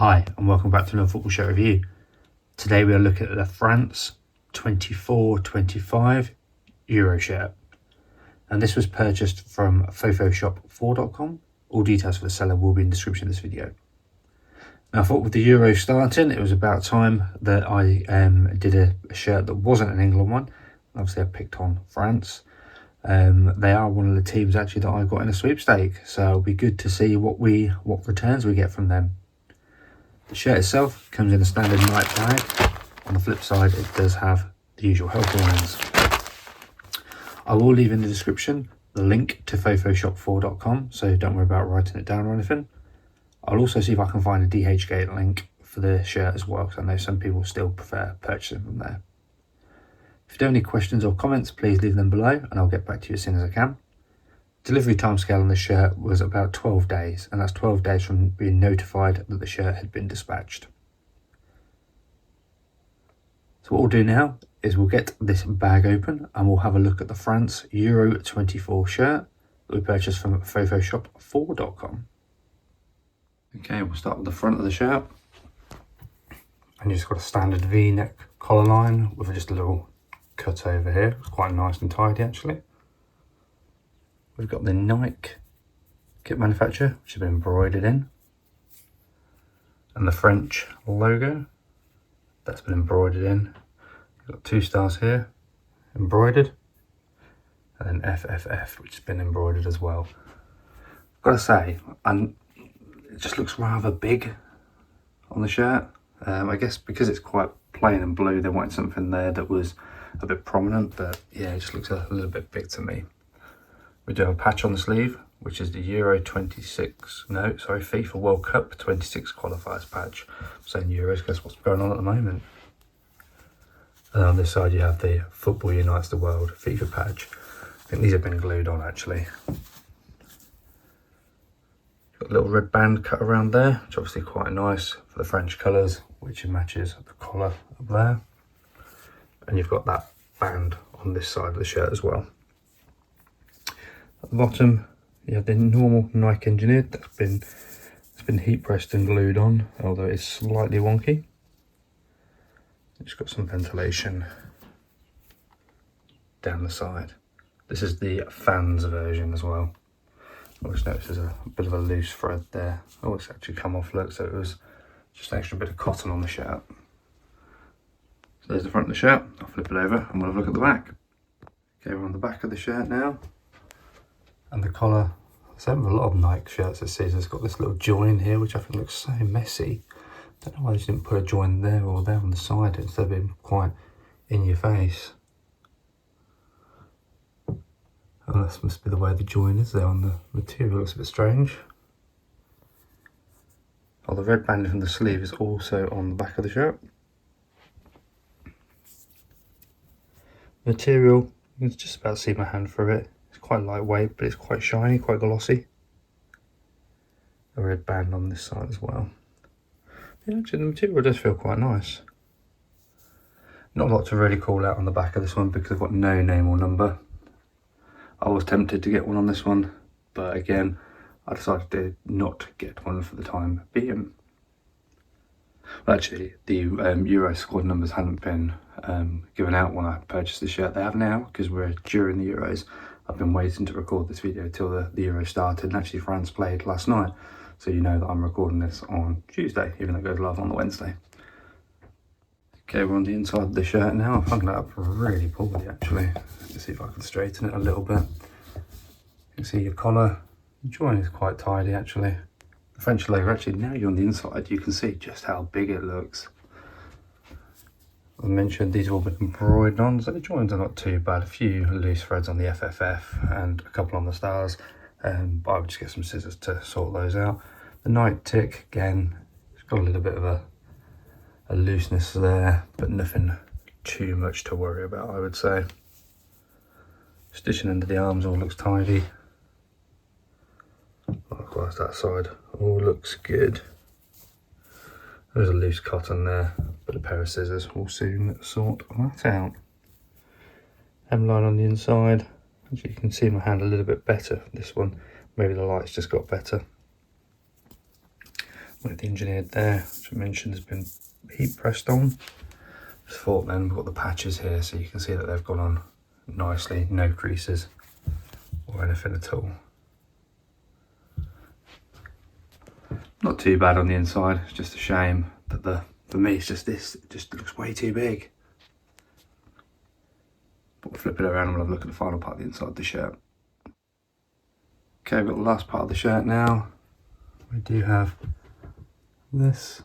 Hi and welcome back to another football shirt review. Today we are looking at the France 24-25 Euro shirt, and this was purchased from photoshop4.com. All details for the seller will be in the description of this video. Now, I thought with the Euro starting, it was about time that I did a shirt that wasn't an England one. Obviously I picked on France. They are one of the teams actually that I got in a sweepstake, so it'll be good to see what returns we get from them. The shirt itself comes in a standard night bag. On the flip side, it does have the usual health warnings. I will leave in the description the link to photoshop4.com, so don't worry about writing it down or anything. I'll also see if I can find a DHgate link for the shirt as well, because I know some people still prefer purchasing from there. If you do have any questions or comments, please leave them below and I'll get back to you as soon as I can. Delivery timescale on this shirt was about 12 days, and that's 12 days from being notified that the shirt had been dispatched. So what we'll do now is we'll get this bag open and we'll have a look at the France Euro 24 shirt that we purchased from photoshop4.com. Okay, we'll start with the front of the shirt. And you've just got a standard V-neck collar line with just a little cut over here. It's quite nice and tidy actually. We've got the Nike kit manufacturer, which has been embroidered in, and the French logo that's been embroidered in. You've got 2 stars here embroidered, and then FFF, which has been embroidered as well. I've got to say, and it just looks rather big on the shirt. I guess because it's quite plain and blue, they wanted something there that was a bit prominent, but yeah, it just looks a little bit big to me. We do have a patch on the sleeve, which is the FIFA World Cup 26 qualifiers patch. I'm saying Euros because what's going on at the moment. And on this side you have the Football Unites the World FIFA patch. I think these have been glued on actually. Got a little red band cut around there, which is obviously quite nice for the French colours, which matches the collar up there. And you've got that band on this side of the shirt as well. At the bottom, you have the normal Nike engineered that's been heat pressed and glued on, although it's slightly wonky. It's got some ventilation down the side. This is the fans version as well. I just noticed there's a bit of a loose thread there. Oh, it's actually come off, look, so it was just an extra bit of cotton on the shirt. So there's the front of the shirt. I'll flip it over and we'll have a look at the back. Okay, we're on the back of the shirt now. And the collar, same with a lot of Nike shirts it says it's got this little join here, which I think looks so messy. Don't know why they just didn't put a join there or there on the side instead of being quite in your face. Oh, this must be the way the join is there on the material. Looks a bit strange. Oh, the red banding from the sleeve is also on the back of the shirt. Material, you can just about see my hand through it. It's quite lightweight, but it's quite shiny, quite glossy. A red band on this side as well. Yeah, actually the material does feel quite nice. Not a lot to really call out on the back of this one because I've got no name or number. I was tempted to get one on this one, but again, I decided to not get one for the time being. Well, actually, the Euro squad numbers hadn't been given out when I purchased the shirt. They have now, because we're during the Euros. I've been waiting to record this video till the Euro started, and actually France played last night. So you know that I'm recording this on Tuesday, even though it goes live on the Wednesday. Okay, we're on the inside of the shirt now. I've hung that up really poorly actually. Let's see if I can straighten it a little bit. You can see your collar. The join is quite tidy actually. The French logo, actually now you're on the inside, you can see just how big it looks. I mentioned these have all been embroidered on, so the joins are not too bad. A few loose threads on the FFF and a couple on the stars, but I would just get some scissors to sort those out. The Nike tick, again, it's got a little bit of a looseness there, but nothing too much to worry about, I would say. Stitching under the arms all looks tidy. Likewise that side all looks good. There's a loose cotton there, but a pair of scissors will soon sort that out. Hemline on the inside. As you can see my hand a little bit better for this one. Maybe the light's just got better. with the engineered there, which I mentioned has been heat pressed on. Just thought then we've got the patches here so you can see that they've gone on nicely, no creases or anything at all. Not too bad on the inside, it's just a shame that for me it's just this, it just looks way too big. But we'll flip it around and we'll have a look at the final part of the inside of the shirt. Okay, we've got the last part of the shirt now. We do have this.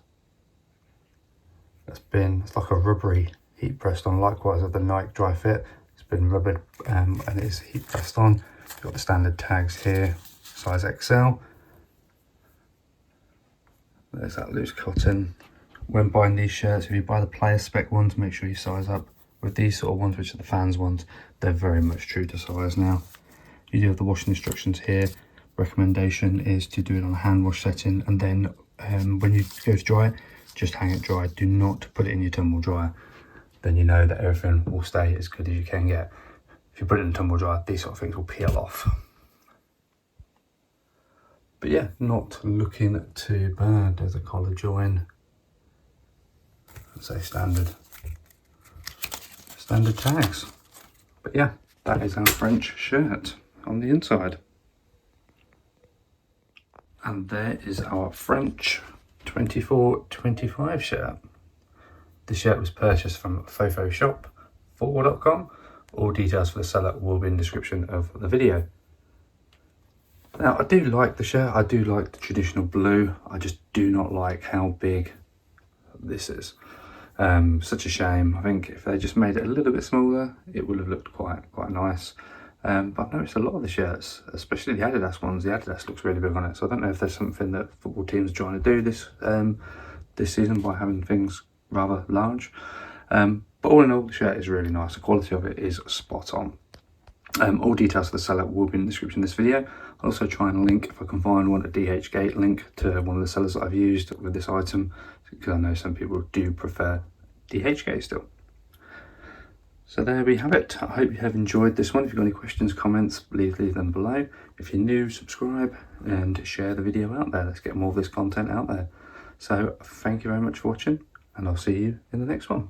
It's like a rubbery heat pressed on, likewise of the Nike Dri-FIT. It's been rubbered and it's heat pressed on. You've got the standard tags here, size XL. There's that loose cotton. When buying these shirts, if you buy the player spec ones, make sure you size up. With these sort of ones, which are the fans ones, they're very much true to size now. You do have the washing instructions here. Recommendation is to do it on a hand wash setting, and then when you go to dry it, just hang it dry. Do not put it in your tumble dryer. Then you know that everything will stay as good as you can get. If you put it in a tumble dryer, these sort of things will peel off. But yeah, not looking too bad. There's a collar join. I'd say standard tags. But yeah, that is our French shirt on the inside. And there is our French 24-25 shirt. The shirt was purchased from fofoshop4.com. All details for the seller will be in the description of the video. Now, I do like the shirt. I do like the traditional blue. I just do not like how big this is. Such a shame. I think if they just made it a little bit smaller, it would have looked quite nice. But I've noticed a lot of the shirts, especially the Adidas ones, the Adidas looks really big on it. So I don't know if there's something that football teams are trying to do this season by having things rather large. But all in all, the shirt is really nice. The quality of it is spot on. All details for the seller will be in the description of this video. I'll also try and link, if I can find one, a DHgate link to one of the sellers that I've used with this item, because I know some people do prefer DHgate still. So there we have it. I hope you have enjoyed this one. If you've got any questions, comments, please leave them below. If you're new, subscribe and share the video out there. Let's get more of this content out there. So thank you very much for watching, and I'll see you in the next one.